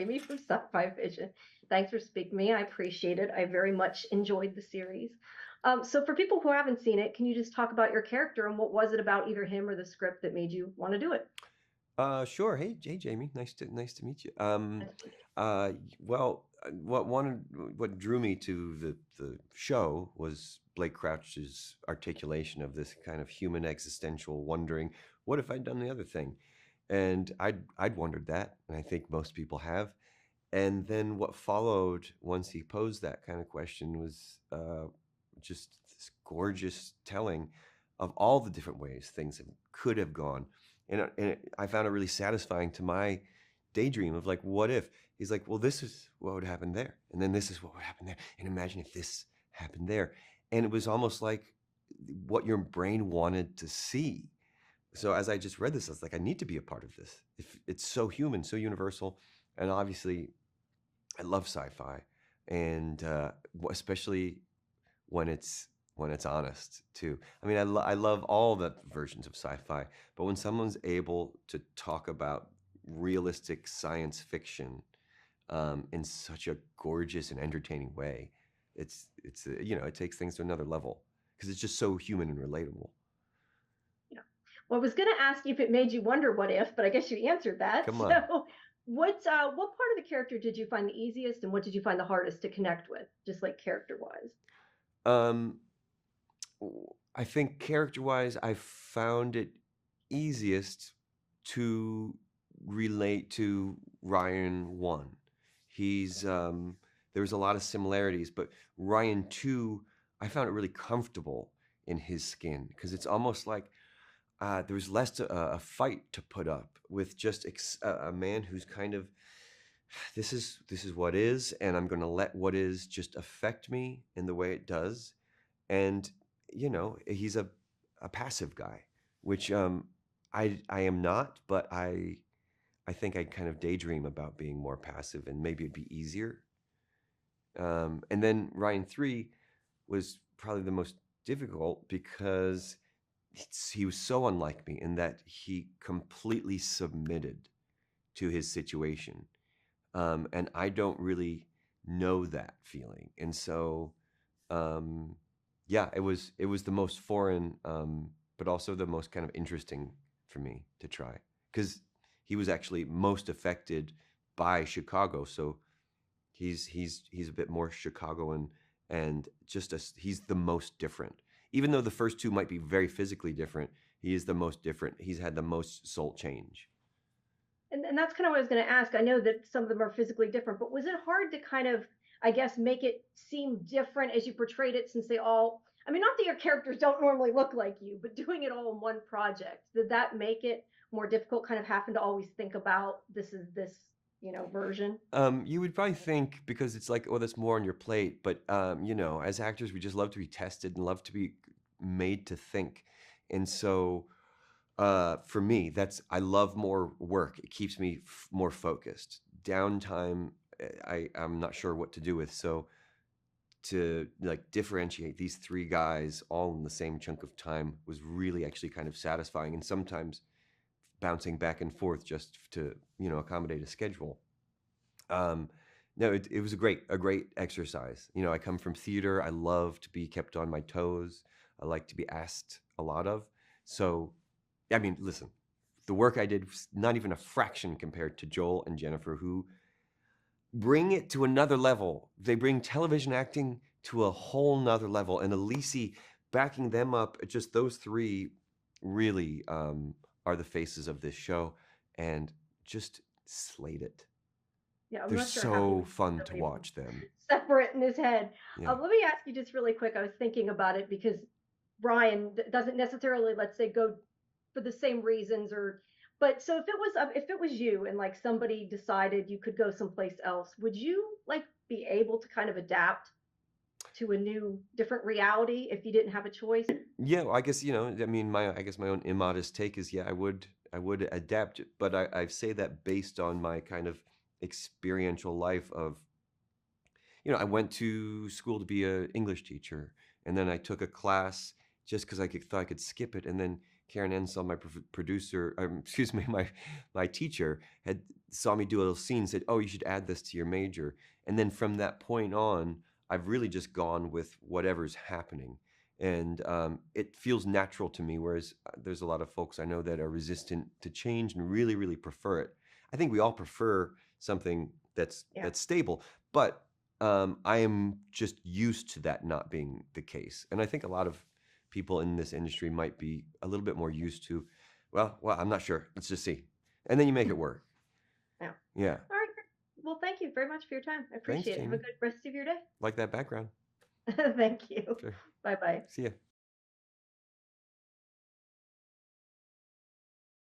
Jamie from Sci-Fi-vision. Thanks for speaking to me. I appreciate it. I very much enjoyed the series. So, for people who haven't seen it, can you just talk about your character and what was it about either him or the script that made you want to do it? Sure. Hey, Jamie. Nice to meet you. What drew me to the show was Blake Crouch's articulation of this kind of human existential wondering, what if I'd done the other thing? And I'd wondered that, and I think most people have. And then what followed once he posed that kind of question was just this gorgeous telling of all the different ways things could have gone. And I found it really satisfying to my daydream of like, what if? He's like, well, this is what would happen there. And then this is what would happen there. And imagine if this happened there. And it was almost like what your brain wanted to see. So as I just read this, I was like, I need to be a part of this. If it's so human, so universal. And obviously, I love sci-fi. And especially when it's honest too. I mean, I love all the versions of sci-fi, but when someone's able to talk about realistic science fiction in such a gorgeous and entertaining way, it takes things to another level because it's just so human and relatable. Yeah. Well, I was going to ask you if it made you wonder what if, but I guess you answered that. Come on. So, what part of the character did you find the easiest, and what did you find the hardest to connect with, just like character wise? Um, I think character-wise, I found it easiest to relate to Ryan 1. He's there's a lot of similarities, but Ryan 2, I found it really comfortable in his skin because it's almost like there was less a fight to put up with just a man who's kind of this is what is, and I'm going to let what is just affect me in the way it does. And he's a passive guy, which I am not, but I think I kind of daydream about being more passive, and maybe it'd be easier. And then Ryan 3 was probably the most difficult because he was so unlike me in that he completely submitted to his situation. And I don't really know that feeling. And so, yeah, it was the most foreign, but also the most kind of interesting for me to try because he was actually most affected by Chicago. So he's a bit more Chicagoan and he's the most different. Even though the first two might be very physically different, he is the most different. He's had the most soul change. And that's kind of what I was going to ask. I know that some of them are physically different, but was it hard to kind of, I guess, make it seem different as you portrayed it since they all, I mean, not that your characters don't normally look like you, but doing it all in one project, did that make it more difficult, kind of having to always think about this is this, version? You would probably think because it's like, oh, that's more on your plate. But as actors, we just love to be tested and love to be made to think. And so, for me, I love more work. It keeps me more focused. Downtime, I'm not sure what to do with. So to like differentiate these three guys all in the same chunk of time was really actually kind of satisfying, and sometimes bouncing back and forth just to accommodate a schedule. Um, no, it was a great exercise. I come from theater. I love to be kept on my toes. I like to be asked a lot of. So, I mean, listen, the work I did was not even a fraction compared to Joel and Jennifer, who bring it to another level. They bring television acting to a whole nother level. And Elise backing them up, just those three really are the faces of this show and just slayed it. Yeah, I'm They're not sure how he so would fun so to many of them watch them. separate in his head. Yeah. Let me ask you just really quick. I was thinking about it because Brian doesn't necessarily, let's say, go for the same reasons or but so if it was you and like somebody decided you could go someplace else, would you like be able to kind of adapt to a new different reality if you didn't have a choice? Yeah, well, I guess, I mean, I guess my own immodest take is, yeah, I would adapt it, but I say that based on my kind of experiential life of, I went to school to be an English teacher, and then I took a class just because thought I could skip it, and then Karen Ensel, my producer, excuse me, my teacher had saw me do a little scene, said, "Oh, you should add this to your major." And then from that point on, I've really just gone with whatever's happening, and it feels natural to me. Whereas there's a lot of folks I know that are resistant to change and really, really prefer it. I think we all prefer something that's Yeah. stable, but I am just used to that not being the case, and I think a lot of people in this industry might be a little bit more used to, well, I'm not sure. Let's just see. And then you make it work. Yeah. Yeah. All right. Great. Well, thank you very much for your time. I Thanks, appreciate it. Have a Jamie. good rest of your day. Like that background. Thank you. Sure. Bye bye. See ya.